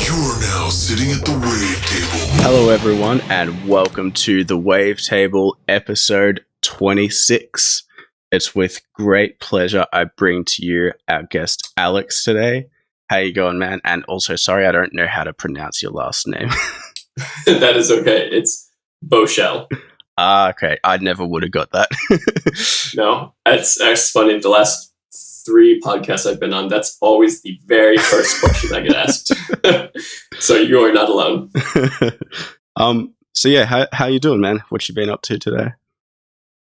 You're now sitting at the Wavetable. Hello, everyone, and welcome to the Wavetable episode 26. It's with great pleasure I bring to you our guest Alex today. How you going, man? And also, sorry, I don't know how to pronounce your last name. That is okay. It's Bochel. Okay. I never would have got that. No, it's funny. The last 3 podcasts I've been on, that's always the very first question I get asked. So you are not alone. So yeah, how you doing, man? What you been up to today?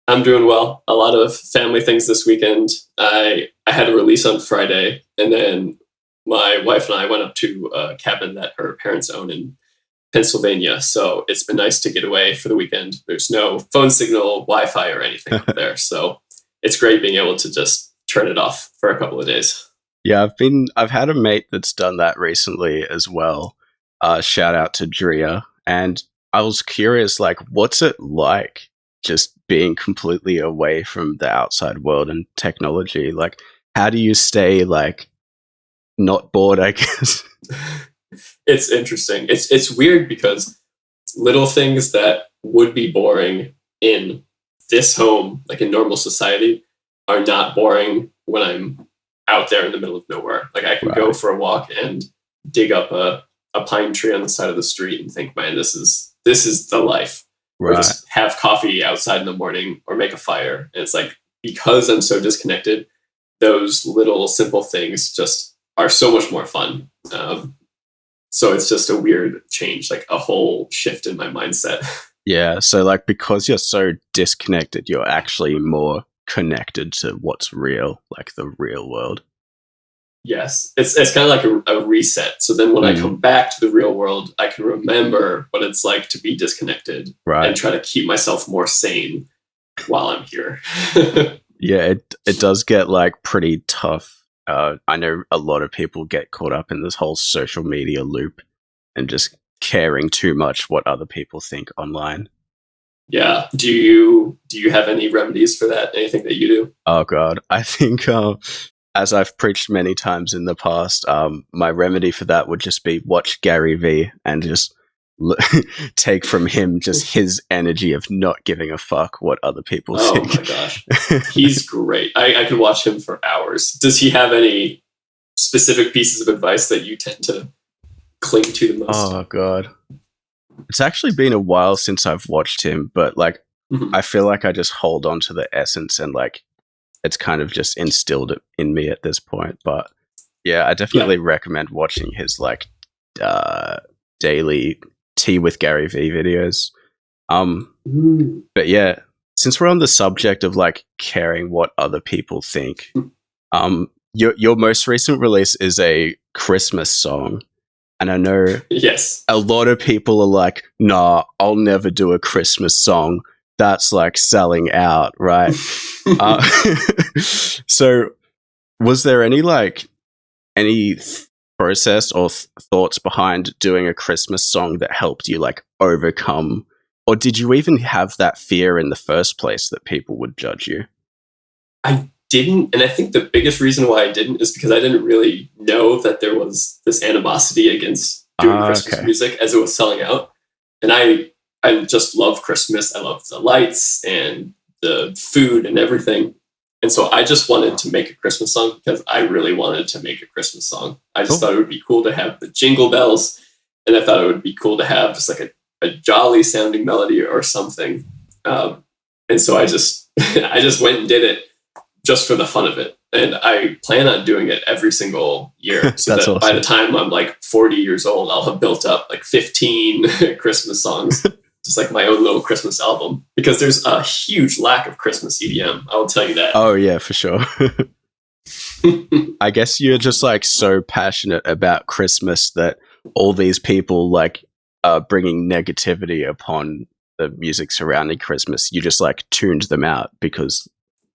I'm doing well. A lot of family things this weekend. I had a release on Friday, and then my wife and I went up to a cabin that her parents own in Pennsylvania. So it's been nice to get away for the weekend. There's no phone signal, Wi-Fi, or anything up there. So it's great being able to just turn it off for a couple of days. Yeah, I've had a mate that's done that recently as well. Shout out to Drea. And I was curious, like, what's it like just being completely away from the outside world and technology? Like, how do you stay, like, not bored, I guess? It's interesting. It's weird because little things that would be boring in this home, like in normal society, are not boring when I'm out there in the middle of nowhere. Like I can go for a walk and dig up a pine tree on the side of the street and think, man, this is the life. Or just have coffee outside in the morning or make a fire. And it's like, because I'm so disconnected, those little simple things just are so much more fun. So it's just a weird change, like a whole shift in my mindset. Yeah, so like because you're so disconnected, you're actually more connected to what's real, like the real world. Yes, it's kind of like a reset. So then when I come back to the real world, I can remember what it's like to be disconnected and try to keep myself more sane while I'm here. Yeah, it does get like pretty tough. I know a lot of people get caught up in this whole social media loop and just caring too much what other people think online. Yeah. Do you have any remedies for that? Anything that you do? Oh God, I think as I've preached many times in the past, my remedy for that would just be watch Gary V and just take from him just his energy of not giving a fuck what other people think. Oh my gosh. He's great. I could watch him for hours. Does he have any specific pieces of advice that you tend to cling to the most? Oh God. It's actually been a while since I've watched him, but like I feel like I just hold on to the essence and like it's kind of just instilled in me at this point. But yeah, I definitely recommend watching his like daily Tea with Gary V videos. But yeah, since we're on the subject of like caring what other people think, your most recent release is a Christmas song. And I know a lot of people are like, nah, I'll never do a Christmas song. That's like selling out, right? So was there any process or thoughts behind doing a Christmas song that helped you like overcome, or did you even have that fear in the first place that people would judge you? I didn't, and I think the biggest reason why I didn't is because I didn't really know that there was this animosity against doing Christmas music as it was selling out. And I just love Christmas. I love the lights and the food and everything. And so I just wanted to make a Christmas song because I really wanted to make a Christmas song. I just thought it would be cool to have the jingle bells, and I thought it would be cool to have just like a jolly sounding melody or something. And so I just went and did it just for the fun of it. And I plan on doing it every single year. So that awesome. By the time I'm like 40 years old, I'll have built up like 15 Christmas songs. Just like my own little Christmas album, because there's a huge lack of Christmas EDM. I will tell you that. Oh yeah, for sure. I guess you're just like so passionate about Christmas that all these people like are bringing negativity upon the music surrounding Christmas. You just like tuned them out because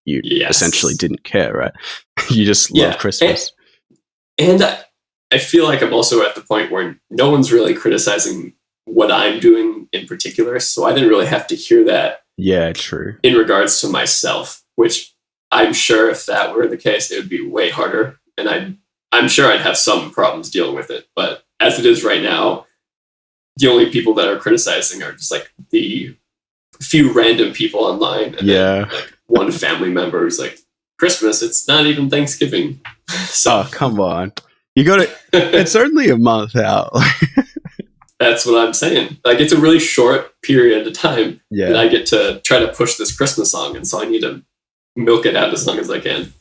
you essentially didn't care, right? You just love Christmas. And I feel like I'm also at the point where no one's really criticizing what I'm doing in particular. So I didn't really have to hear that. Yeah, true. In regards to myself, which I'm sure if that were the case, it would be way harder. And I'm sure I'd have some problems dealing with it. But as it is right now, the only people that are criticizing are just like the few random people online. And then, like one family member is like, Christmas, it's not even Thanksgiving. So come on. You got it. It's only a month out. That's what I'm saying. Like, it's a really short period of time that I get to try to push this Christmas song. And so I need to milk it out as long as I can.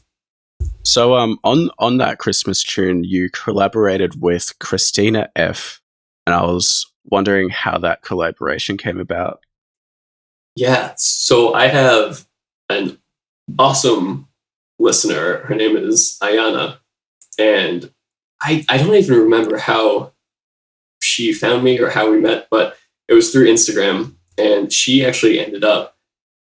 So on that Christmas tune, you collaborated with Cristina F. And I was wondering how that collaboration came about. Yeah. So I have an awesome listener. Her name is Ayana. And I don't even remember how she found me or how we met, but it was through Instagram, and she actually ended up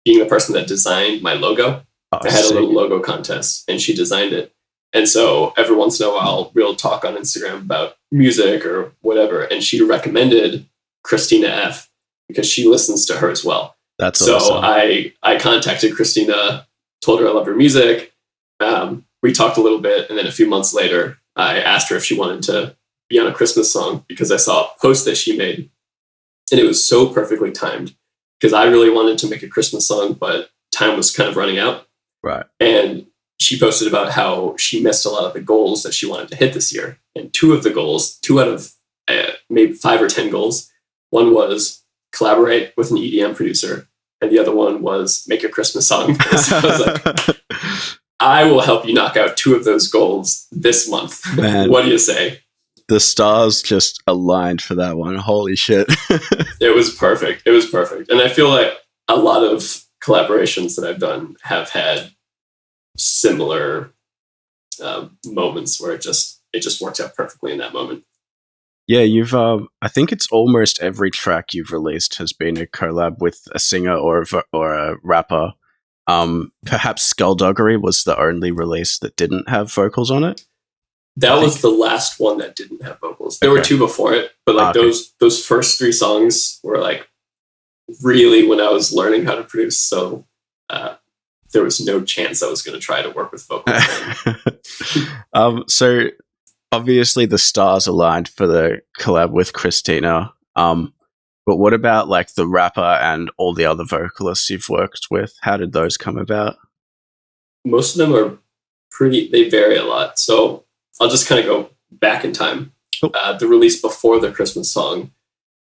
being the person that designed my logo. I had a little logo contest, and she designed it. And so every once in a while, we'll talk on Instagram about music or whatever, and she recommended Cristina F because she listens to her as well. That's awesome. So I contacted Cristina, told her I love her music. We talked a little bit, and then a few months later, I asked her if she wanted to be on a Christmas song because I saw a post that she made, and it was so perfectly timed because I really wanted to make a Christmas song, but time was kind of running out. Right. And she posted about how she missed a lot of the goals that she wanted to hit this year. And two out of maybe 5 or 10 goals, one was collaborate with an EDM producer, and the other one was make a Christmas song. So I was like, I will help you knock out 2 of those goals this month. Man. What do you say? The stars just aligned for that one. Holy shit. It was perfect. And I feel like a lot of collaborations that I've done have had similar moments where it just works out perfectly in that moment. Yeah, you've I think it's almost every track you've released has been a collab with a singer or a rapper. Perhaps Skullduggery was the only release that didn't have vocals on it. That was the last one that didn't have vocals. There were 2 before it, but like those first 3 songs were like really when I was learning how to produce. So there was no chance I was going to try to work with vocals. So obviously the stars aligned for the collab with Cristina. But what about like the rapper and all the other vocalists you've worked with? How did those come about? Most of them are they vary a lot. So I'll just kind of go back in time. The release before the Christmas song,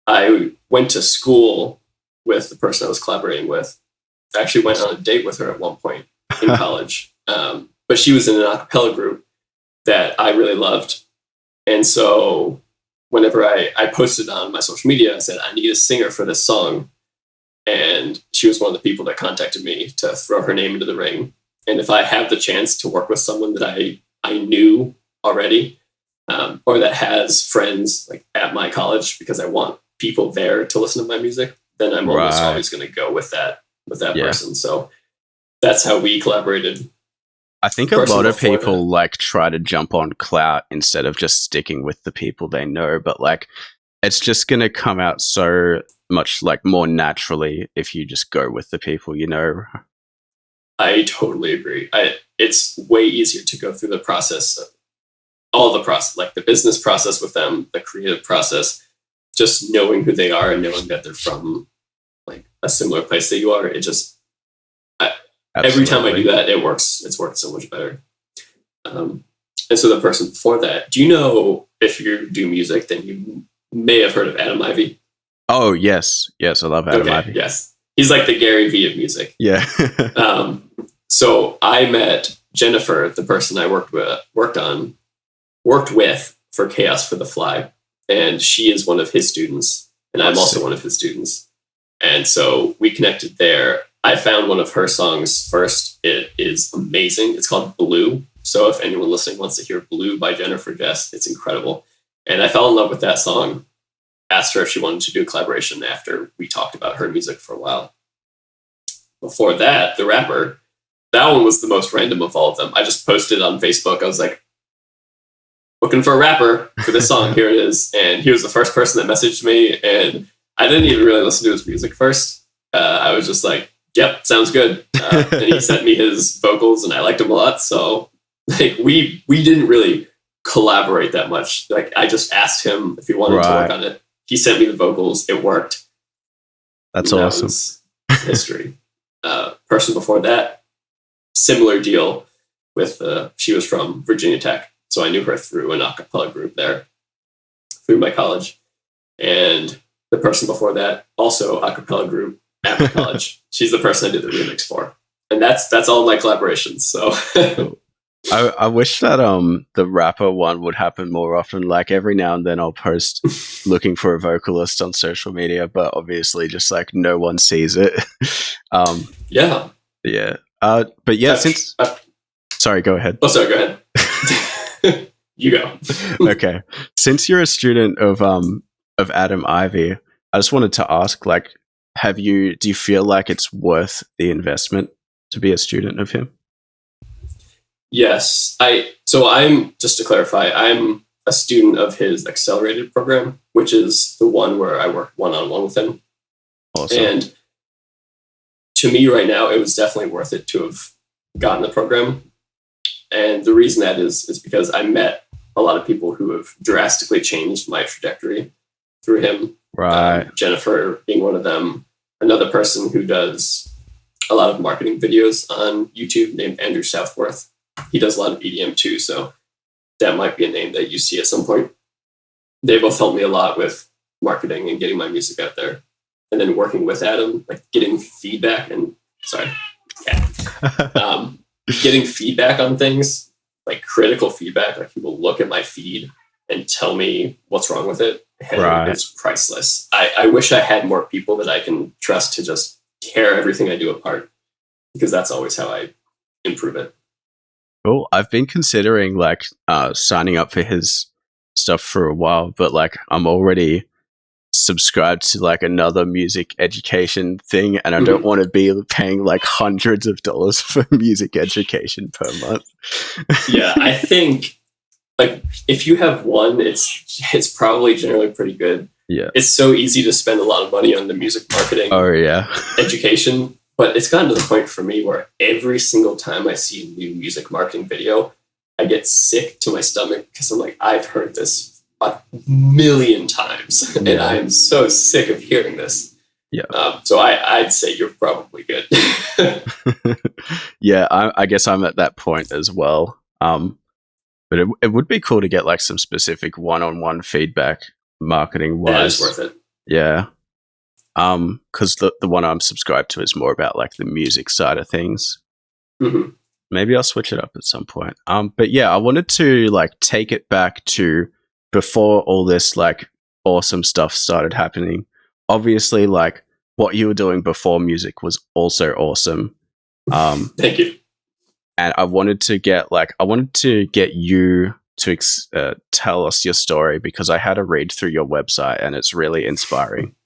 I went to school with the person I was collaborating with. I actually went on a date with her at one point in college. But she was in an a cappella group that I really loved. And so whenever I posted on my social media, I said, I need a singer for this song. And she was one of the people that contacted me to throw her name into the ring. And if I have the chance to work with someone that I knew already, or that has friends like at my college, because I want people there to listen to my music, then I'm almost always going to go with that person. So that's how we collaborated. I think a lot of people like try to jump on clout instead of just sticking with the people they know, but like it's just going to come out so much like more naturally if you just go with the people you know. I totally agree. It's way easier to go through the process, all the process, like the business process with them, the creative process, just knowing who they are and knowing that they're from like a similar place that you are. It just, every time I do that, it works. It's worked so much better. And so the person before that, do you know, if you do music, then you may have heard of Adam Ivy? Oh, yes. Yes, I love Adam Ivy. Yes. He's like the Gary Vee of music. Yeah. So I met Jennifer, the person I worked with for Chaos for the Fly. And she is one of his students. And I'm also one of his students. And so we connected there. I found one of her songs first. It is amazing. It's called Blue. So if anyone listening wants to hear Blue by Jennifer Jess, it's incredible. And I fell in love with that song. Asked her if she wanted to do a collaboration after we talked about her music for a while. Before that, the rapper, that one was the most random of all of them. I just posted on Facebook. I was like, looking for a rapper for this song. Here it is. And he was the first person that messaged me. And I didn't even really listen to his music first. I was just like, yep, sounds good. And he sent me his vocals and I liked him a lot. So like we didn't really collaborate that much. Like I just asked him if he wanted to work on it. He sent me the vocals. It worked. That's awesome. History. Person before that, similar deal with, she was from Virginia Tech. So I knew her through an a cappella group there through my college. And the person before that, also a cappella group at my college. She's the person I did the remix for. And that's all my collaborations. So I wish that the rapper one would happen more often. Like every now and then I'll post looking for a vocalist on social media, but obviously just like no one sees it. Yeah. But yeah, sorry, go ahead. Oh, sorry, go ahead. You go. Okay. Since you're a student of Adam Ivy, I just wanted to ask, like, do you feel like it's worth the investment to be a student of him? Yes. I'm, just to clarify, I'm a student of his accelerated program, which is the one where I work one-on-one with him. Awesome. And to me right now, it was definitely worth it to have gotten the program. And the reason that is because I met a lot of people who have drastically changed my trajectory through him. Right. Jennifer being one of them. Another person who does a lot of marketing videos on YouTube named Andrew Southworth. He does a lot of EDM too, so that might be a name that you see at some point. They both helped me a lot with marketing and getting my music out there. And then working with Adam, like getting feedback getting feedback on things, like critical feedback, like people look at my feed and tell me what's wrong with it. And it's priceless. I wish I had more people that I can trust to just tear everything I do apart, because that's always how I improve it. Cool. I've been considering like signing up for his stuff for a while, but like I'm already subscribed to like another music education thing, and I don't want to be paying like hundreds of dollars for music education per month. Yeah, I think like if you have one, it's probably generally pretty good. Yeah, it's so easy to spend a lot of money on the music marketing. Oh yeah, education. But it's gotten to the point for me where every single time I see a new music marketing video, I get sick to my stomach because I'm like, I've heard this a million times, and I'm so sick of hearing this. Yeah. So I'd say you're probably good. Yeah, I guess I'm at that point as well. But it would be cool to get like some specific one-on-one feedback marketing wise. That is worth it. Yeah. Because the one I'm subscribed to is more about like the music side of things. Mm-hmm. Maybe I'll switch it up at some point. But yeah, I wanted to like take it back to before all this like awesome stuff started happening. Obviously, like what you were doing before music was also awesome. Thank you. And I wanted to get you to tell us your story, because I had a read through your website and it's really inspiring.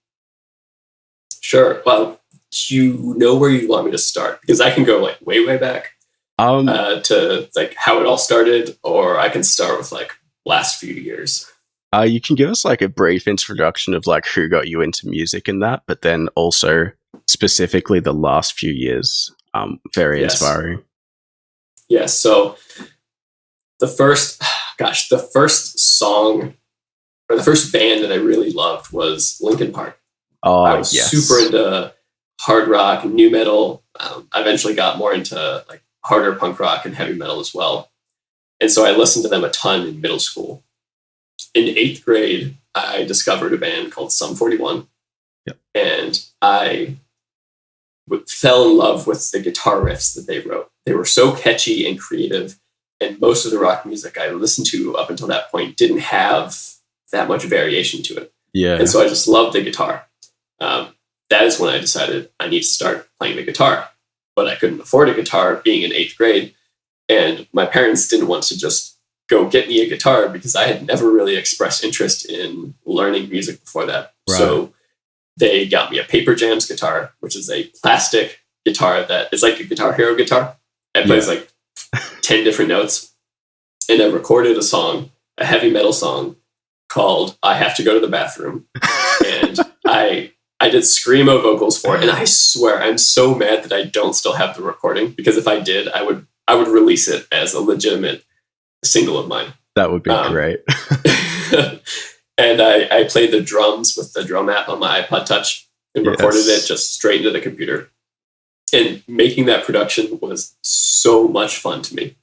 Sure. Well, do you know where you want me to start? Because I can go like way, way back to like how it all started, or I can start with like last few years. You can give us like a brief introduction of like who got you into music and that, but then also specifically the last few years. Very inspiring. Yes. So the first song or the first band that I really loved was Linkin Park. Oh, I was super into hard rock and new metal. I eventually got more into like harder punk rock and heavy metal as well. And so I listened to them a ton in middle school. In 8th grade, I discovered a band called Sum 41. Yep. And I fell in love with the guitar riffs that they wrote. They were so catchy and creative. And most of the rock music I listened to up until that point didn't have that much variation to it. Yeah. And so I just loved the guitar. That is when I decided I need to start playing the guitar. But I couldn't afford a guitar being in 8th grade. And my parents didn't want to just go get me a guitar because I had never really expressed interest in learning music before that. Right. So they got me a Paper Jams guitar, which is a plastic guitar that is like a Guitar Hero guitar. It plays like 10 different notes. And I recorded a song, a heavy metal song called I Have to Go to the Bathroom. And I did screamo vocals for it. And I swear I'm so mad that I don't still have the recording, because if I did, I would release it as a legitimate single of mine. That would be great. And I played the drums with the drum app on my iPod Touch and recorded it just straight into the computer. And making that production was so much fun to me.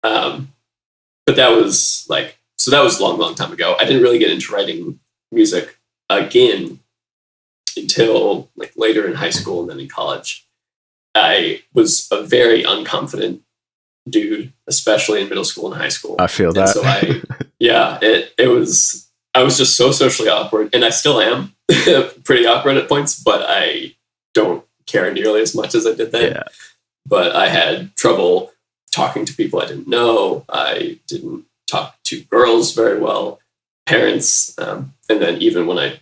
But that was that was a long, long time ago. I didn't really get into writing music again until like later in high school and then in college. I was a very unconfident dude, especially in middle school and high school. I feel that. And so I was just so socially awkward, and I still am pretty awkward at points, but I don't care nearly as much as I did then. Yeah. But I had trouble talking to people I didn't know. I didn't talk to girls very well, parents. And then even when I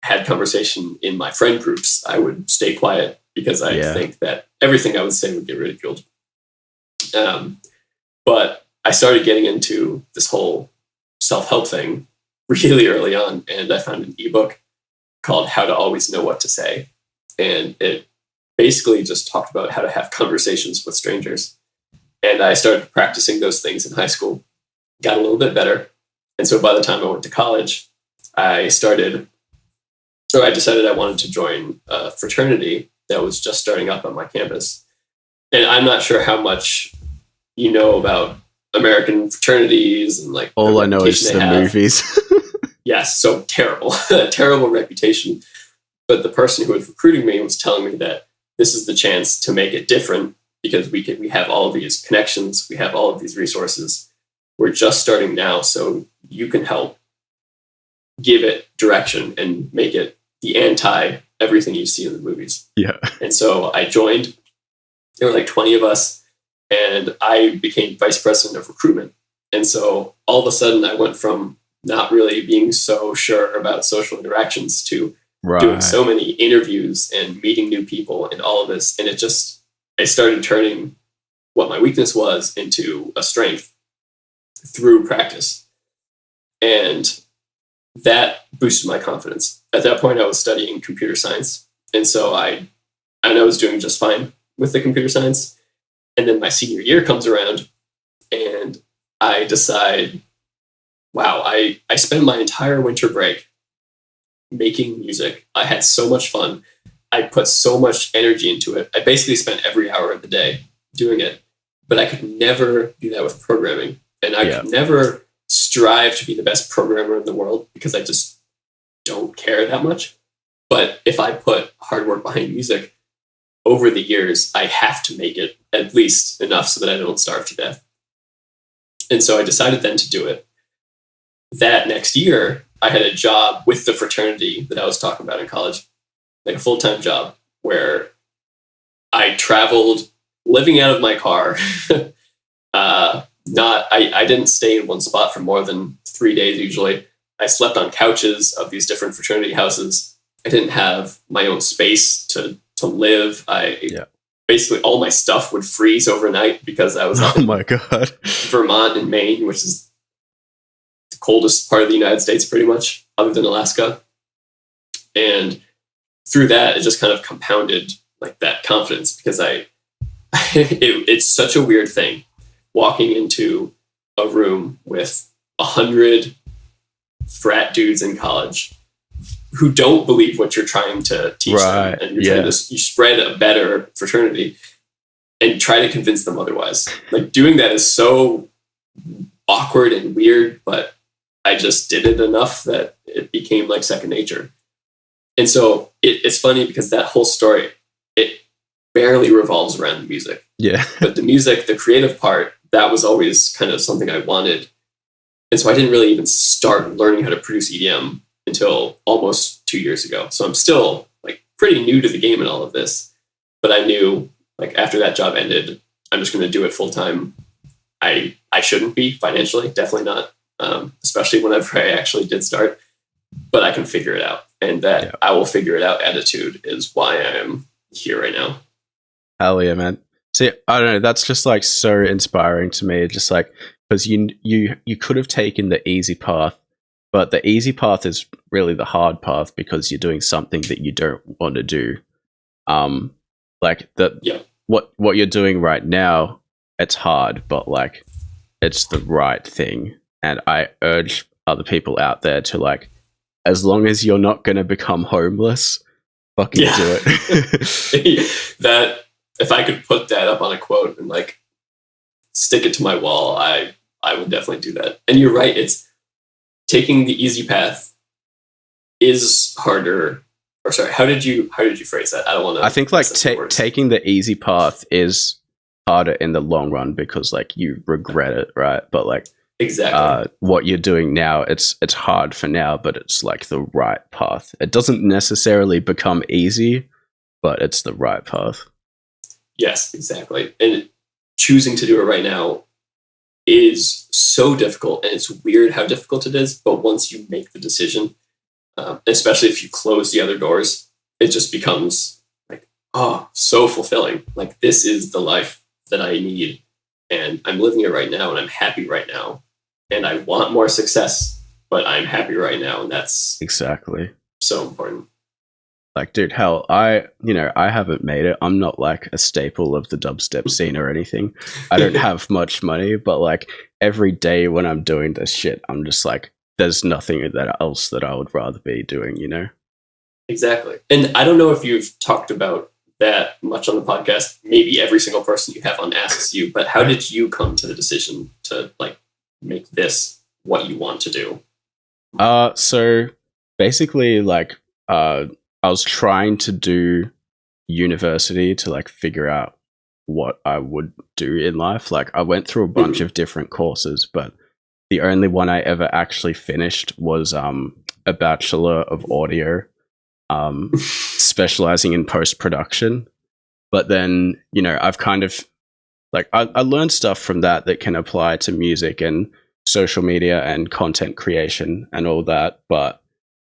had conversation in my friend groups, I would stay quiet because I think that everything I would say would get ridiculed. But I started getting into this whole self-help thing really early on, and I found an ebook called How to Always Know What to Say. And it basically just talked about how to have conversations with strangers. And I started practicing those things in high school, got a little bit better. And so by the time I went to college, I decided I wanted to join a fraternity that was just starting up on my campus. And I'm not sure how much you know about American fraternities and like all I know is the movies. Yes, so terrible, terrible reputation. But the person who was recruiting me was telling me that this is the chance to make it different because we have all of these connections, we have all of these resources. We're just starting now, so you can help give it direction and make it the anti everything you see in the movies. Yeah. And so I joined. There were like 20 of us, and I became vice president of recruitment. And so all of a sudden I went from not really being so sure about social interactions to doing so many interviews and meeting new people and all of this. And I started turning what my weakness was into a strength through practice. And that boosted my confidence. At that point, I was studying computer science. And so I was doing just fine with the computer science. And then my senior year comes around and I decide, wow, I spent my entire winter break making music. I had so much fun. I put so much energy into it. I basically spent every hour of the day doing it, but I could never do that with programming. And I could never strive to be the best programmer in the world because I just don't care that much. But if I put hard work behind music over the years, I have to make it at least enough so that I don't starve to death. And so I decided then to do it. That next year, I had a job with the fraternity that I was talking about in college, like a full-time job where I traveled living out of my car. I didn't stay in one spot for more than 3 days usually. I slept on couches of these different fraternity houses. I didn't have my own space to live. Basically all my stuff would freeze overnight because I was up in Vermont and Maine, which is the coldest part of the United States pretty much, other than Alaska. And through that, it just kind of compounded like that confidence because it's such a weird thing walking into a room with 100 frat dudes in college who don't believe what you're trying to teach them, and you're trying to you spread a better fraternity and try to convince them otherwise. Like doing that is so awkward and weird, but I just did it enough that it became like second nature. And so it's funny because that whole story, it barely revolves around the music. Yeah. But the music, the creative part, that was always kind of something I wanted. And so I didn't really even start learning how to produce EDM until almost 2 years ago. So I'm still like pretty new to the game and all of this, but I knew like after that job ended, I'm just going to do it full time. I shouldn't be financially, definitely not, especially whenever I actually did start, but I can figure it out. And that I will figure it out attitude is why I am here right now. Hell yeah, man. See, I don't know. That's just like so inspiring to me. Just like, because you could have taken the easy path, but the easy path is really the hard path because you're doing something that you don't want to do. Like that. Yeah. What you're doing right now, it's hard, but like it's the right thing. and I urge other people out there to like, as long as you're not going to become homeless, fucking do it. That if I could put that up on a quote and like stick it to my wall, I would definitely do that. And you're right, it's taking the easy path is harder. Or sorry, how did you phrase that? I don't want to. I think like taking the easy path is harder in the long run because like you regret it, right? But like exactly what you're doing now, it's hard for now, but it's like the right path. It doesn't necessarily become easy, but it's the right path. Yes, exactly. And choosing to do it right now is so difficult, and it's weird how difficult it is. But once you make the decision, especially if you close the other doors, it just becomes like, oh, so fulfilling. Like, this is the life that I need, and I'm living it right now, and I'm happy right now, and I want more success, but I'm happy right now, and that's exactly so important. Like, dude, hell, I haven't made it. I'm not like a staple of the dubstep scene or anything. I don't have much money, but like every day when I'm doing this shit, I'm just like, there's nothing else that I would rather be doing, you know? Exactly. And I don't know if you've talked about that much on the podcast. Maybe every single person you have on asks you, but how did you come to the decision to like make this what you want to do? So basically like, I was trying to do university to like figure out what I would do in life. Like I went through a bunch of different courses, but the only one I ever actually finished was a Bachelor of Audio, specializing in post-production. But then, you know, I've kind of like I learned stuff from that can apply to music and social media and content creation and all that. But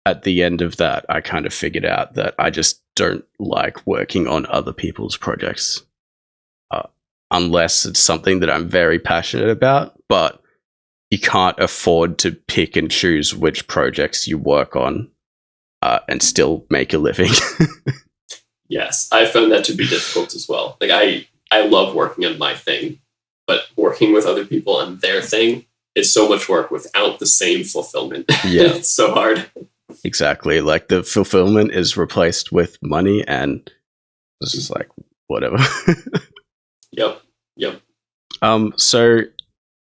at the end of that, I kind of figured out that I just don't like working on other people's projects unless it's something that I'm very passionate about. But you can't afford to pick and choose which projects you work on and still make a living. Yes, I found that to be difficult as well. Like I love working on my thing, but working with other people on their thing is so much work without the same fulfillment. Yeah. It's so hard. Exactly. Like the fulfillment is replaced with money, and this is like whatever. Yep. So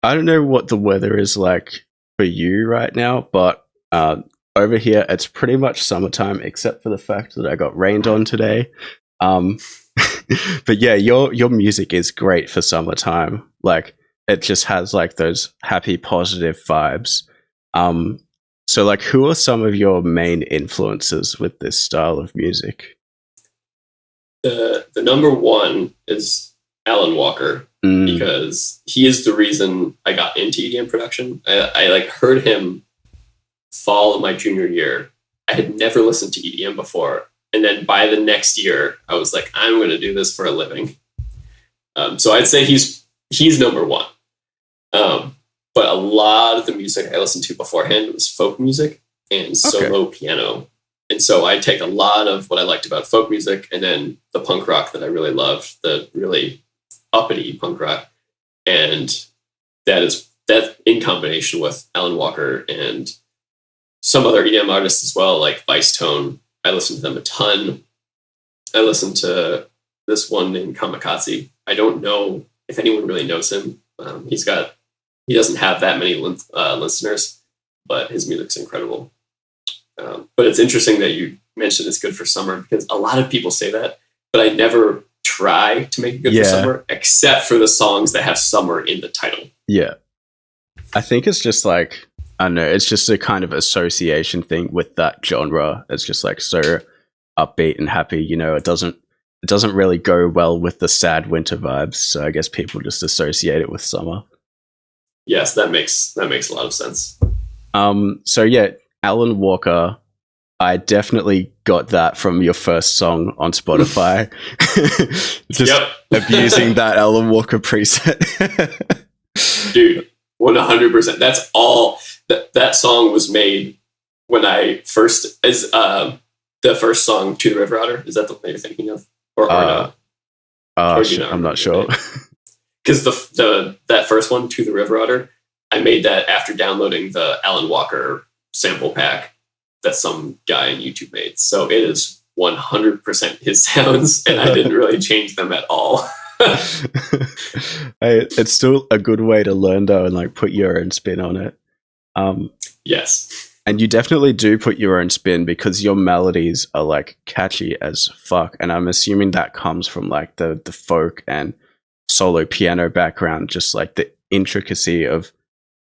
I don't know what the weather is like for you right now, but over here it's pretty much summertime, except for the fact that I got rained on today. But yeah, your music is great for summertime. Like it just has like those happy, positive vibes. So like, who are some of your main influences with this style of music? The number one is Alan Walker, because he is the reason I got into EDM production. I like heard him fall in my junior year. I had never listened to EDM before. And then by the next year, I was like, I'm going to do this for a living. So I'd say he's number one. But a lot of the music I listened to beforehand was folk music and solo piano. And so I take a lot of what I liked about folk music and then the punk rock that I really loved, the really uppity punk rock. And that in combination with Alan Walker and some other EDM artists as well, like Vice Tone. I listened to them a ton. I listened to this one named Kamikaze. I don't know if anyone really knows him. He doesn't have that many listeners, but his music's incredible. But it's interesting that you mentioned it's good for summer, because a lot of people say that, but I never try to make it good for summer, except for the songs that have summer in the title. Yeah. I think it's just like, I don't know, it's just a kind of association thing with that genre. It's just like so upbeat and happy, you know, it doesn't really go well with the sad winter vibes. So I guess people just associate it with summer. Yes, that makes a lot of sense. So yeah, Alan Walker, I definitely got that from your first song on Spotify. Just abusing that Alan Walker preset. Dude, 100%. That's all. That song was made when I first, the first song, To the River Otter. Is that the one you're thinking of? Or no? I'm not sure. Because that first one, To the River Otter, I made that after downloading the Alan Walker sample pack that some guy on YouTube made. So it is 100% his sounds, and I didn't really change them at all. It's still a good way to learn though, and like put your own spin on it. Yes. And you definitely do put your own spin because your melodies are like catchy as fuck. And I'm assuming that comes from like the folk and solo piano background, just like the intricacy of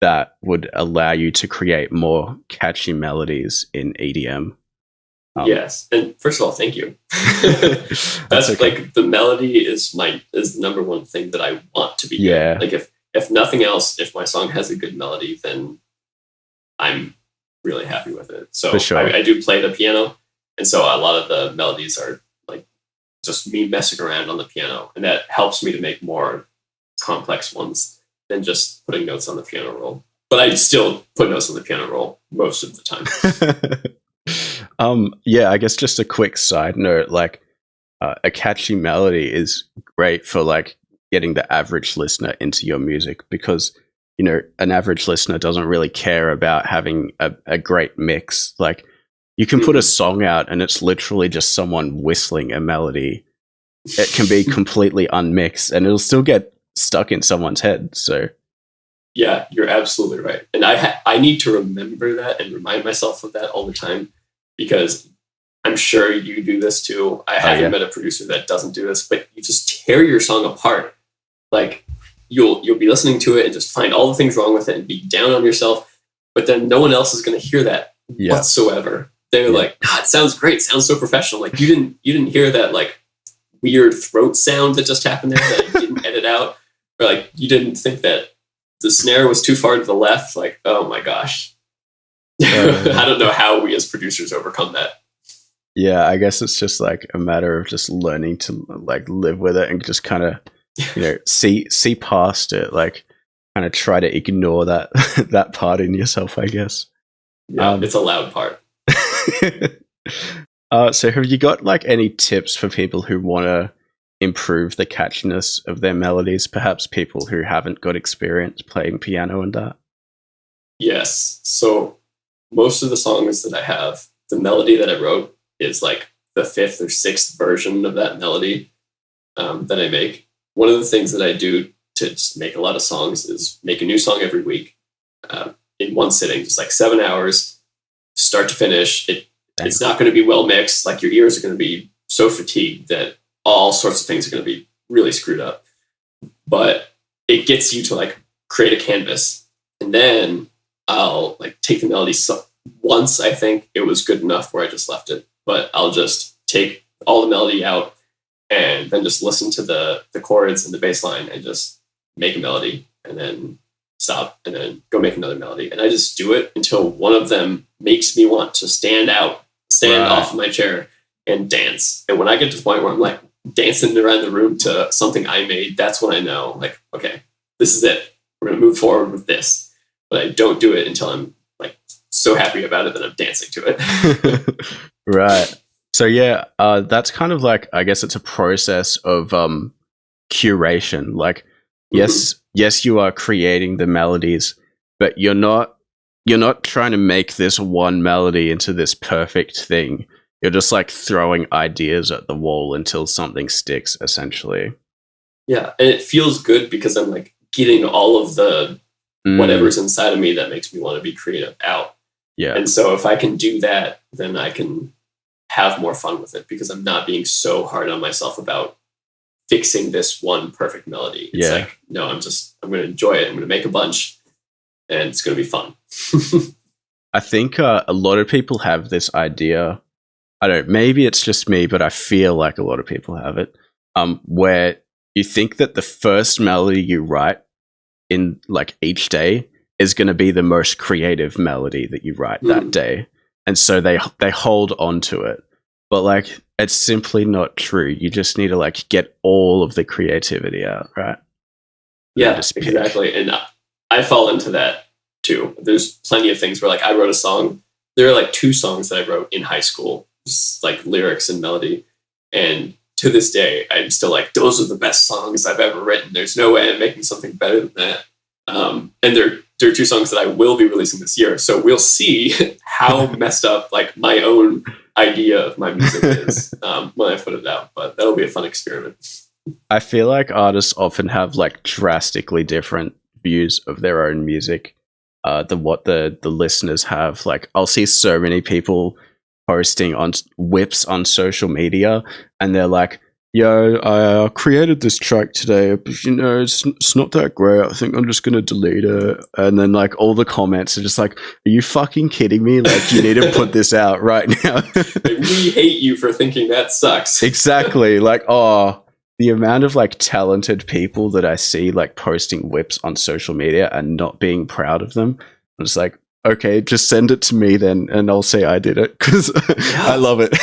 that would allow you to create more catchy melodies in EDM. Yes. And first of all, thank you. That's okay. Like the melody is the number one thing that I want to be good. Like if nothing else, if my song has a good melody, then I'm really happy with it. So for sure. I do play the piano, and so a lot of the melodies are like just me messing around on the piano, and that helps me to make more complex ones than just putting notes on the piano roll. But I still put notes on the piano roll most of the time. Yeah, I guess just a quick side note, like a catchy melody is great for like getting the average listener into your music, because you know, an average listener doesn't really care about having a great mix. Like, you can put a song out and it's literally just someone whistling a melody. It can be completely unmixed and it'll still get stuck in someone's head. So, yeah, you're absolutely right. And I need to remember that and remind myself of that all the time, because I'm sure you do this too. I haven't met a producer that doesn't do this, but you just tear your song apart. Like, you'll be listening to it and just find all the things wrong with it and be down on yourself, but then no one else is going to hear that whatsoever. They're like, it sounds great, sounds so professional. Like you didn't hear that like weird throat sound that just happened there that you didn't edit out, or like you didn't think that the snare was too far to the left. Like, oh my gosh. I don't know how we as producers overcome that. Yeah, I guess it's just like a matter of just learning to like live with it and just kind of, you know, see past it, like kind of try to ignore that that part in yourself, I guess. Yeah, it's a loud part. So have you got like any tips for people who want to improve the catchiness of their melodies, perhaps people who haven't got experience playing piano and that? Yes. So most of the songs that I have, the melody that I wrote is like the fifth or sixth version of that melody that I make. One of the things that I do to just make a lot of songs is make a new song every week in one sitting, just like 7 hours, start to finish. It's not going to be well mixed. Like your ears are going to be so fatigued that all sorts of things are going to be really screwed up. But it gets you to like create a canvas. And then I'll like take the melody once. I think it was good enough where I just left it, but I'll just take all the melody out and then just listen to the chords and the bass line and just make a melody and then stop and then go make another melody. And I just do it until one of them makes me want to stand off of my chair and dance. And when I get to the point where I'm like dancing around the room to something I made, that's when I know, like, okay, this is it. We're going to move forward with this. But I don't do it until I'm like so happy about it that I'm dancing to it. Right. So yeah, that's kind of like, I guess it's a process of curation. Like, yes, you are creating the melodies, but you're not trying to make this one melody into this perfect thing. You're just like throwing ideas at the wall until something sticks, essentially. Yeah, and it feels good because I'm like getting all of the whatever's inside of me that makes me want to be creative out. Yeah. And so if I can do that, then I can have more fun with it because I'm not being so hard on myself about fixing this one perfect melody. It's like, no, I'm going to enjoy it. I'm going to make a bunch and it's going to be fun. I think a lot of people have this idea. I don't, maybe it's just me, but I feel like a lot of people have it, where you think that the first melody you write in like each day is going to be the most creative melody that you write that day. And so they hold on to it. But like, it's simply not true. You just need to like get all of the creativity out, right? Yeah, exactly. And I fall into that too. There's plenty of things where like I wrote a song. There are like 2 songs that I wrote in high school, just like lyrics and melody. And to this day, I'm still like, those are the best songs I've ever written. There's no way I'm making something better than that. And there are 2 songs that I will be releasing this year. So we'll see how messed up like my own idea of my music is when I put it out. But that'll be a fun experiment. I feel like artists often have like drastically different views of their own music than what the listeners have. Like I'll see so many people posting on whips on social media, and they're like, "Yo, I created this track today, but it's not that great. I think I'm just gonna delete it." And then like all the comments are just like, "Are you fucking kidding me? Like you need to put this out right now." Like, we hate you for thinking that sucks. Exactly. Like, the amount of like talented people that I see like posting whips on social media and not being proud of them. I'm just like, okay, just send it to me then, and I'll say I did it because I love it.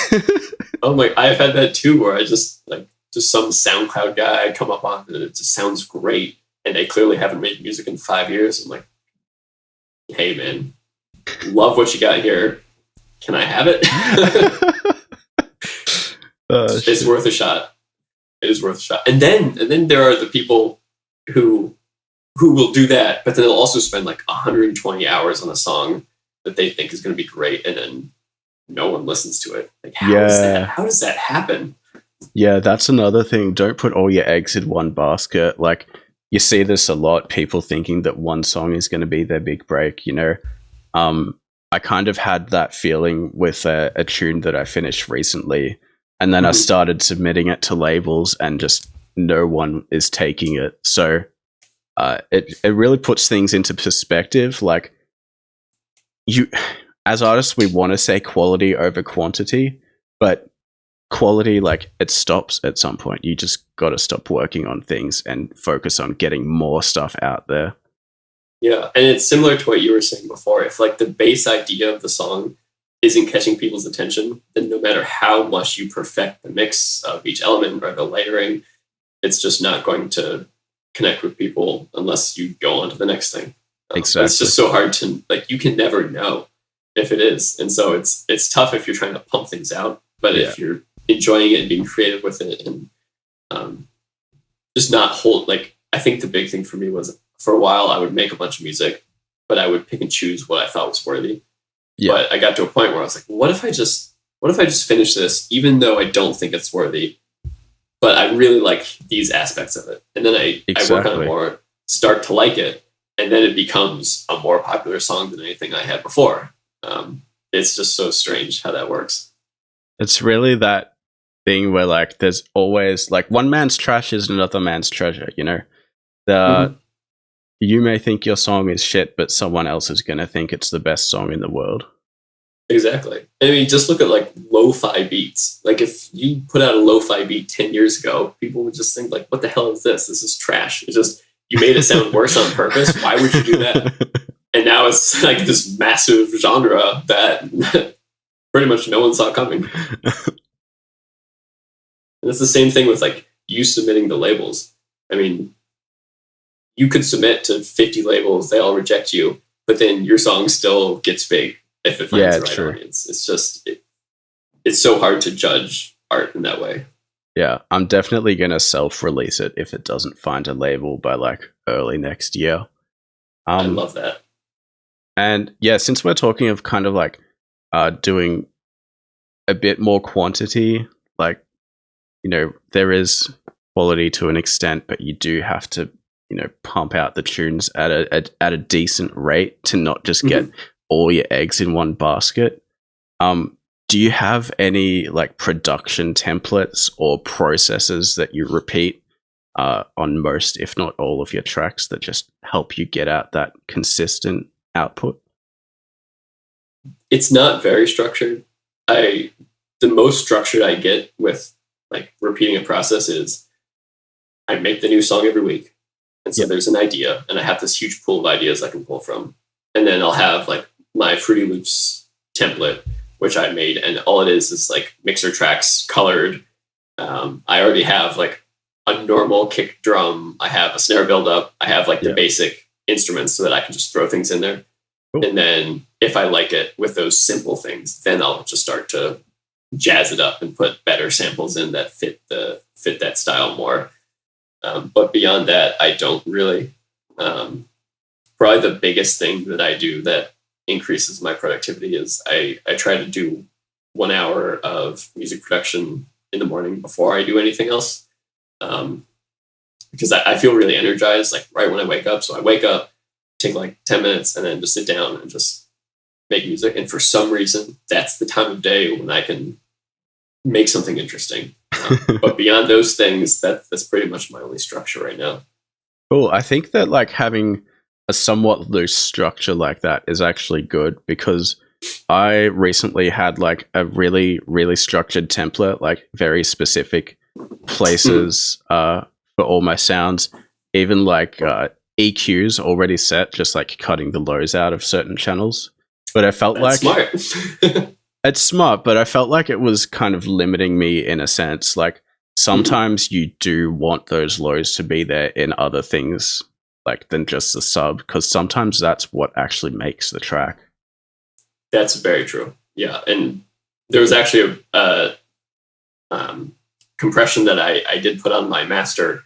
Oh my! I've had that too, where I just some SoundCloud guy I come up on and it just sounds great, and they clearly haven't made music in 5 years. I'm like, hey man, love what you got here. Can I have it? It's worth a shot. It is worth a shot. And then there are the people who will do that, but then they'll also spend like 120 hours on a song that they think is going to be great, and then no one listens to it. Like, how does that happen? Yeah, that's another thing. Don't put all your eggs in one basket. Like, you see this a lot, people thinking that one song is going to be their big break, I kind of had that feeling with a tune that I finished recently. And then I started submitting it to labels, and just no one is taking it. So it really puts things into perspective. Like, as artists, we want to say quality over quantity, but quality, like, it stops at some point. You just got to stop working on things and focus on getting more stuff out there. Yeah, and it's similar to what you were saying before. If like the base idea of the song isn't catching people's attention, then no matter how much you perfect the mix of each element or the layering, it's just not going to connect with people unless you go on to the next thing. Exactly. It's just so hard to, like, you can never know if it is. And so it's tough if you're trying to pump things out, but if you're enjoying it and being creative with it and just not hold, like, I think the big thing for me was, for a while I would make a bunch of music, but I would pick and choose what I thought was worthy. Yeah. But I got to a point where I was like, what if I just finish this, even though I don't think it's worthy, but I really like these aspects of it. And then I work on it more, start to like it, and then it becomes a more popular song than anything I had before. It's just so strange how that works. It's really that thing where, like, there's always, like, one man's trash is another man's treasure, You may think your song is shit, but someone else is going to think it's the best song in the world. Exactly. I mean, just look at like lo-fi beats. Like, if you put out a lo-fi beat 10 years ago, people would just think like, what the hell is this? This is trash. It's just, you made it sound worse on purpose. Why would you do that? And now it's like this massive genre that pretty much no one saw coming. And it's the same thing with like you submitting the labels. I mean, you could submit to 50 labels, they all reject you, but then your song still gets big if it finds the right audience. It's just, it's so hard to judge art in that way. Yeah, I'm definitely going to self-release it if it doesn't find a label by like early next year. I love that. And yeah, since we're talking of kind of like doing a bit more quantity, like, there is quality to an extent, but you do have to pump out the tunes at a decent rate to not just get all your eggs in one basket. Do you have any like production templates or processes that you repeat on most, if not all, of your tracks that just help you get out that consistent output? It's not very structured. The most structured I get with like repeating a process is I make the new song every week. And so there's an idea, and I have this huge pool of ideas I can pull from. And then I'll have like my Fruity Loops template, which I made, and all it is like mixer tracks colored. I already have like a normal kick drum. I have a snare buildup. I have like the basic instruments so that I can just throw things in there. Cool. And then if I like it with those simple things, then I'll just start to jazz it up and put better samples in that fit that style more. But beyond that, I don't really probably the biggest thing that I do that increases my productivity is I try to do 1 hour of music production in the morning before I do anything else. Because I feel really energized, like right when I wake up. So I wake up, take like 10 minutes, and then just sit down and just make music. And for some reason, that's the time of day when I can make something interesting. But beyond those things, that's pretty much my only structure right now. Cool. I think that like having a somewhat loose structure like that is actually good, because I recently had like a really, really structured template, like very specific places for all my sounds, even like EQs already set, just like cutting the lows out of certain channels. But I felt That's like smart. it's smart, but I felt like it was kind of limiting me in a sense. Like sometimes you do want those lows to be there in other things like than just the sub, because sometimes that's what actually makes the track. That's very true. Yeah. And there was actually a compression that I did put on my master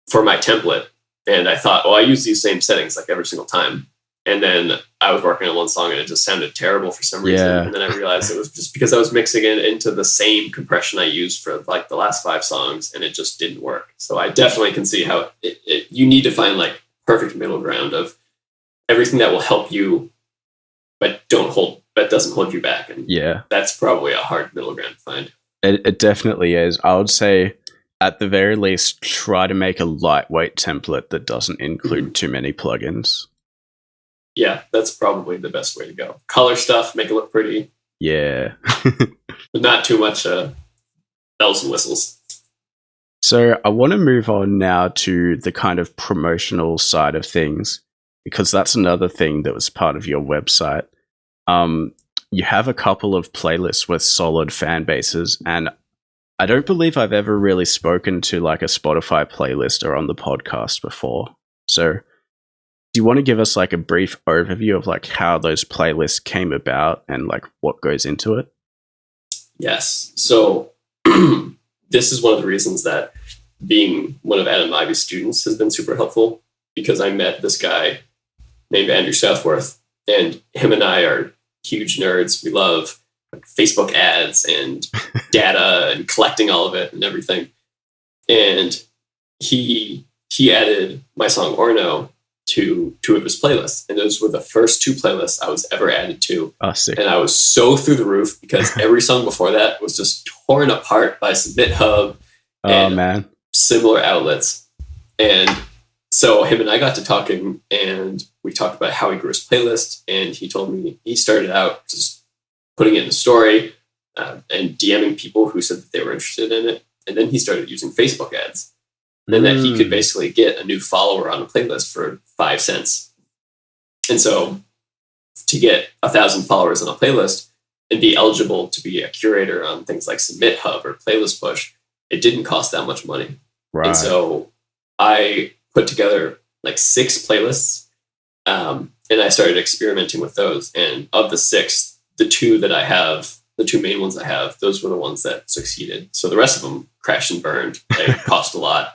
for my template. And I thought, I use these same settings like every single time. And then I was working on one song and it just sounded terrible for some reason. Yeah. And then I realized it was just because I was mixing it into the same compression I used for like the last 5 songs, and it just didn't work. So I definitely can see how you need to find like perfect middle ground of everything that will help you, but doesn't hold you back. And Yeah, that's probably a hard middle ground to find. it definitely is. I would say at the very least, try to make a lightweight template that doesn't include too many plugins. Yeah, that's probably the best way to go. Color stuff, make it look pretty. Yeah. But not too much bells and whistles. So I want to move on now to the kind of promotional side of things, because that's another thing that was part of your website. You have a couple of playlists with solid fan bases, and I don't believe I've ever really spoken to like a Spotify playlist or on the podcast before. So do you want to give us like a brief overview of like how those playlists came about and like what goes into it? Yes. So this is one of the reasons that being one of Adam Ivy's students has been super helpful, because I met this guy named Andrew Southworth, and him and I are huge nerds. We love like Facebook ads and data and collecting all of it and everything. And he added my song Orno to 2 of his playlists. And those were the first 2 playlists I was ever added to. Oh, sick. And I was so through the roof because every song before that was just torn apart by Submit Hub and similar outlets. And so him and I got to talking, and we talked about how he grew his playlist. And he told me he started out just putting it in a story and DMing people who said that they were interested in it. And then he started using Facebook ads. And that he could basically get a new follower on a playlist for 5 cents. And so to get 1,000 followers on a playlist and be eligible to be a curator on things like Submit Hub or Playlist Push, it didn't cost that much money. Right. And so I put together like 6 playlists, and I started experimenting with those. And of the 6, the 2 that I have, the 2 main ones I have, those were the ones that succeeded. So the rest of them crashed and burned. They cost a lot.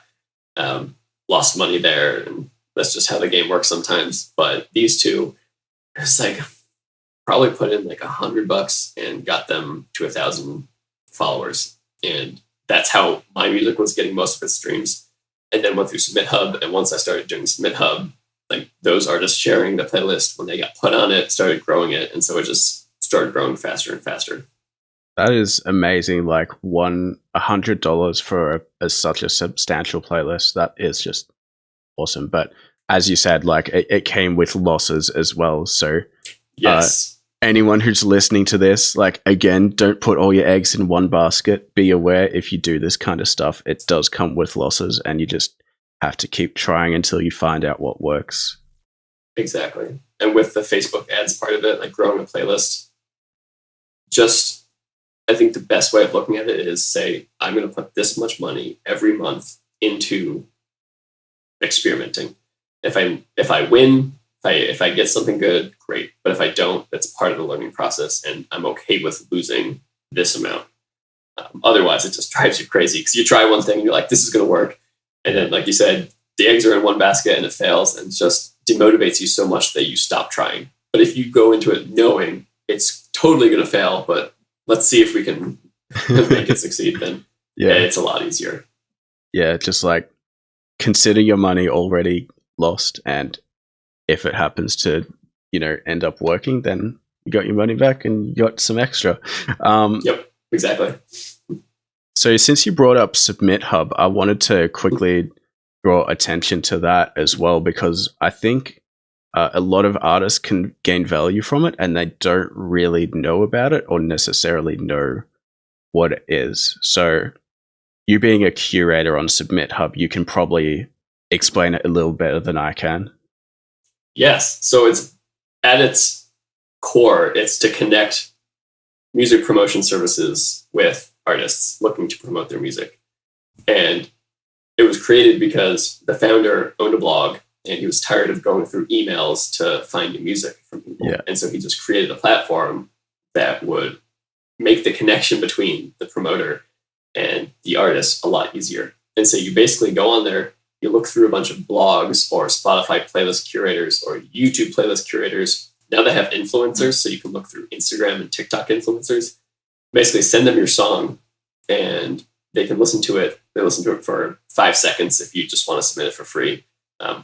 Lost money there, and that's just how the game works sometimes. But these 2, it's like probably put in like $100 and got them to 1,000 followers, and that's how my music was getting most of its streams. And then went through Submit Hub, and once I started doing Submit Hub, like those artists sharing the playlist when they got put on it started growing it, and so it just started growing faster and faster. That is amazing. Like $100 for such a substantial playlist. That is just awesome. But as you said, like it came with losses as well. So yes, anyone who's listening to this, like again, don't put all your eggs in one basket. Be aware if you do this kind of stuff, it does come with losses, and you just have to keep trying until you find out what works. Exactly. And with the Facebook ads part of it, like growing a playlist, I think the best way of looking at it is say, I'm going to put this much money every month into experimenting. If I win, if I get something good, great. But if I don't, that's part of the learning process, and I'm okay with losing this amount. Otherwise, it just drives you crazy because you try one thing and you're like, this is going to work. And then, like you said, the eggs are in one basket and it fails, and it's just demotivates you so much that you stop trying. But if you go into it knowing it's totally going to fail, but let's see if we can make it succeed, then it's a lot easier. Yeah, just like consider your money already lost, and if it happens to, end up working, then you got your money back and you got some extra. Yep, exactly. So since you brought up Submit Hub, I wanted to quickly draw attention to that as well, because I think a lot of artists can gain value from it and they don't really know about it or necessarily know what it is. So you being a curator on Submit Hub, you can probably explain it a little better than I can. Yes. So it's at its core, it's to connect music promotion services with artists looking to promote their music. And it was created because the founder owned a blog and he was tired of going through emails to find new music from people. Yeah. And so he just created a platform that would make the connection between the promoter and the artist a lot easier. And so you basically go on there, you look through a bunch of blogs or Spotify playlist curators or YouTube playlist curators. Now they have influencers, so you can look through Instagram and TikTok influencers. Basically send them your song and they can listen to it. They listen to it for 5 seconds if you just want to submit it for free,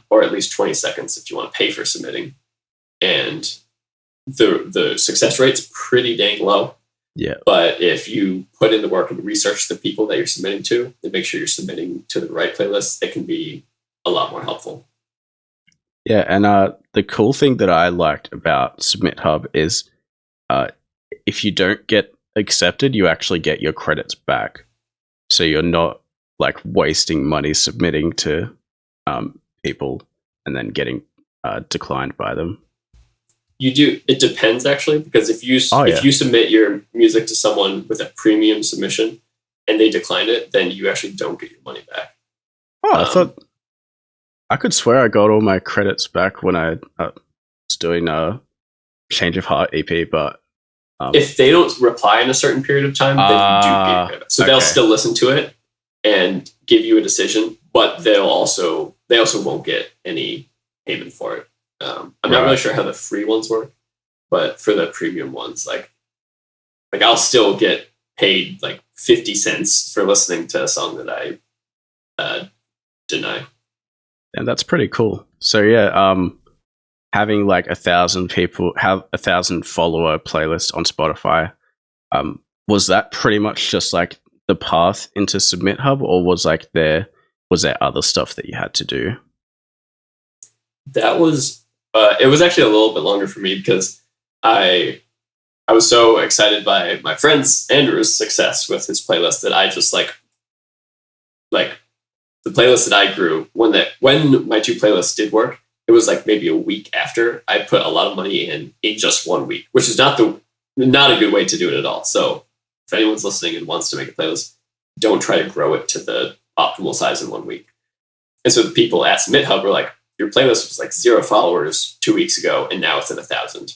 or at least 20 seconds if you want to pay for submitting. And the success rate's pretty dang low. Yeah. But if you put in the work and research the people that you're submitting to and make sure you're submitting to the right playlist, it can be a lot more helpful. Yeah, and the cool thing that I liked about Submit Hub is if you don't get accepted, you actually get your credits back. So you're not like wasting money submitting to people and then getting declined by them. You do. It depends actually, because if you submit your music to someone with a premium submission and they decline it, then you actually don't get your money back. Oh, I could swear I got all my credits back when I was doing Change of Heart EP, but if they don't reply in a certain period of time, then you do get your credit. So they'll still listen to it and give you a decision, but they also won't get any payment for it. I'm not really sure how the free ones work, but for the premium ones, like I'll still get paid like 50 cents for listening to a song that I deny. And that's pretty cool. So yeah, having like 1,000 people have 1,000 follower playlist on Spotify, was that pretty much just like the path into Submit Hub, or was there other stuff that you had to do? That was it was actually a little bit longer for me because I was so excited by my friend's Andrew's success with his playlist that I just like the playlist that I grew when my two playlists did work. It was like maybe a week after I put a lot of money in just 1 week, which is not a good way to do it at all. So if anyone's listening and wants to make a playlist, don't try to grow it to the optimal size in 1 week. And so the people at Submit Hub were like, your playlist was like 0 followers 2 weeks ago, and now it's at 1,000.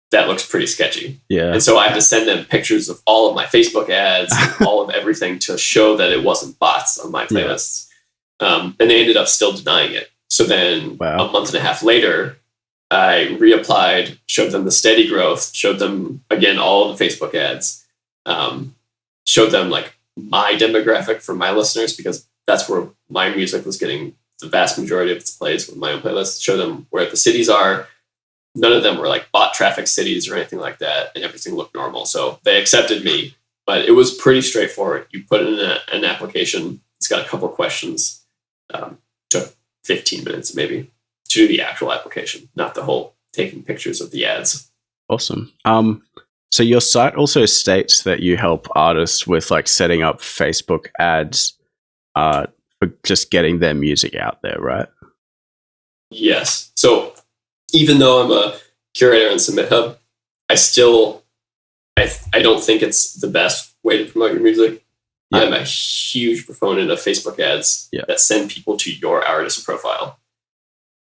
That looks pretty sketchy. Yeah. And so I had to send them pictures of all of my Facebook ads, and all of everything to show that it wasn't bots on my playlists. And they ended up still denying it. So then a month and a half later, I reapplied, showed them the steady growth, showed them again all of the Facebook ads, showed them like my demographic for my listeners, because that's where my music was getting the vast majority of its plays with my own playlist. Show them where the cities are. None of them were like bot traffic cities or anything like that, and everything looked normal. So they accepted me, but it was pretty straightforward. You put in an application. It's got a couple questions. Took 15 minutes maybe to do the actual application, not the whole taking pictures of the ads. Awesome. So your site also states that you help artists with like setting up Facebook ads for just getting their music out there, right? Yes. So even though I'm a curator on Submit Hub, I don't think it's the best way to promote your music. Yeah. I'm a huge proponent of Facebook ads that send people to your artist profile.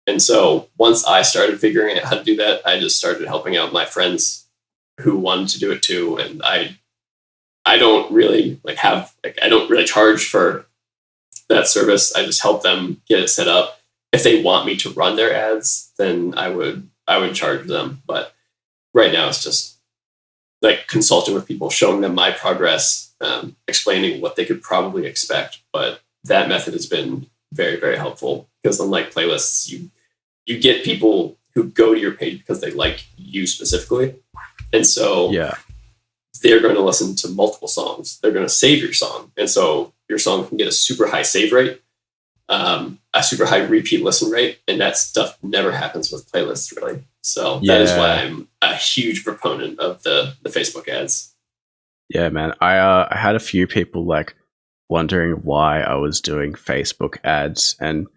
And so once I started figuring out how to do that, I just started helping out my friends who wanted to do it too. And I don't really I don't really charge for that service. I just help them get it set up. if they want me to run their ads, then I would charge them. But right now it's just like consulting with people, showing them my progress, explaining what they could probably expect. But that method has been very, very helpful, because unlike playlists, you get people who go to your page because they like you specifically. And so they're going to listen to multiple songs. They're going to save your song. And so your song can get a super high save rate, a super high repeat listen rate. And that stuff never happens with playlists, really. So that is why I'm a huge proponent of the Facebook ads. Yeah, man. I had a few people like wondering why I was doing Facebook ads and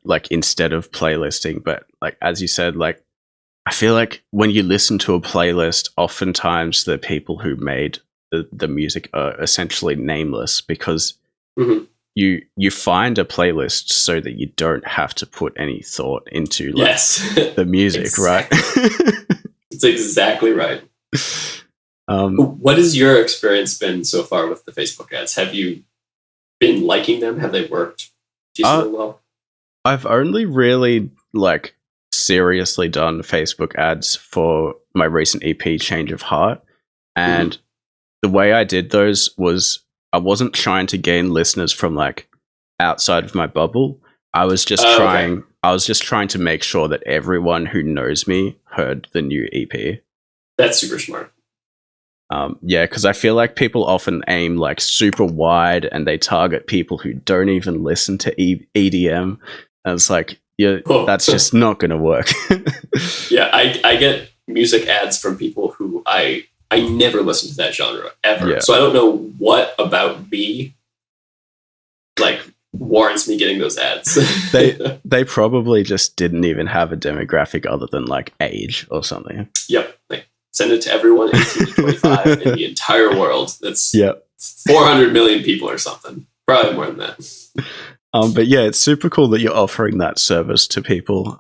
like instead of playlisting. But like, as you said, like, I feel like when you listen to a playlist, oftentimes the people who made the music are essentially nameless, because you find a playlist so that you don't have to put any thought into like the music, right? It's exactly right. What has your experience been so far with the Facebook ads? Have you been liking them? Have they worked decently well? I've only really like seriously done Facebook ads for my recent EP, Change of Heart. And the way I did those was I wasn't trying to gain listeners from like outside of my bubble. I was just I was just trying to make sure that everyone who knows me heard the new EP. That's super smart. Yeah, because I feel like people often aim like super wide and they target people who don't even listen to EDM. And it's like, that's just not going to work. Yeah, I get music ads from people who I never listen to that genre ever. Yeah. So I don't know what about me like warrants me getting those ads. they probably just didn't even have a demographic other than like age or something. Yep. Like send it to everyone 18 to 25 in the entire world. That's 400 million people or something. Probably more than that. But yeah, it's super cool that you're offering that service to people.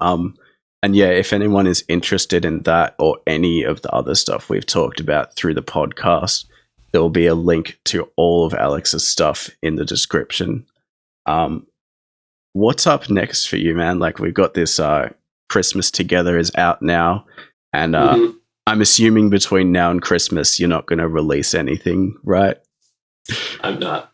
And yeah, if anyone is interested in that or any of the other stuff we've talked about through the podcast, there will be a link to all of Alex's stuff in the description. What's up next for you, man? Like, we've got this Christmas Together is out now, and I'm assuming between now and Christmas you're not going to release anything, right? I'm not.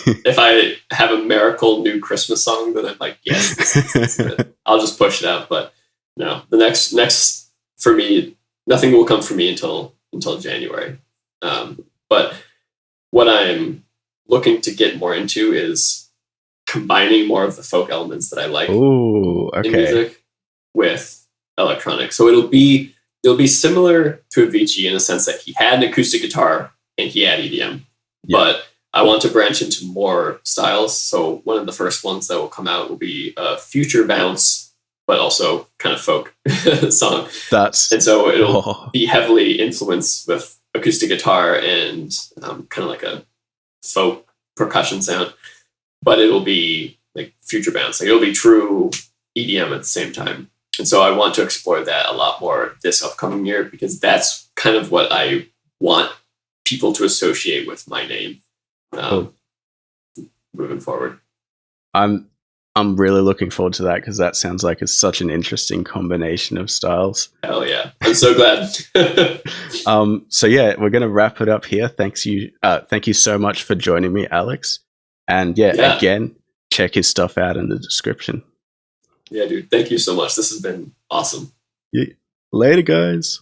If I have a miracle new Christmas song that I'm like, yes, this is it, I'll just push it out. But no, the next for me, nothing will come for me until January. But what I'm looking to get more into is combining more of the folk elements that I like in music with electronic. So it'll be similar to Avicii in the sense that he had an acoustic guitar and he had EDM, but I want to branch into more styles. So one of the first ones that will come out will be a future bounce, but also kind of folk song. And so it'll be heavily influenced with acoustic guitar and kind of like a folk percussion sound, but it'll be like future bounce. Like it'll be true EDM at the same time. And so I want to explore that a lot more this upcoming year, because that's kind of what I want people to associate with my name. Moving forward, I'm really looking forward to that, because that sounds like it's such an interesting combination of styles. Hell yeah, I'm so glad. So yeah, we're gonna wrap it up here. Thank you so much for joining me, Alex. And yeah, again, check his stuff out in the description. Yeah, dude, thank you so much. This has been awesome. Yeah. Later, guys.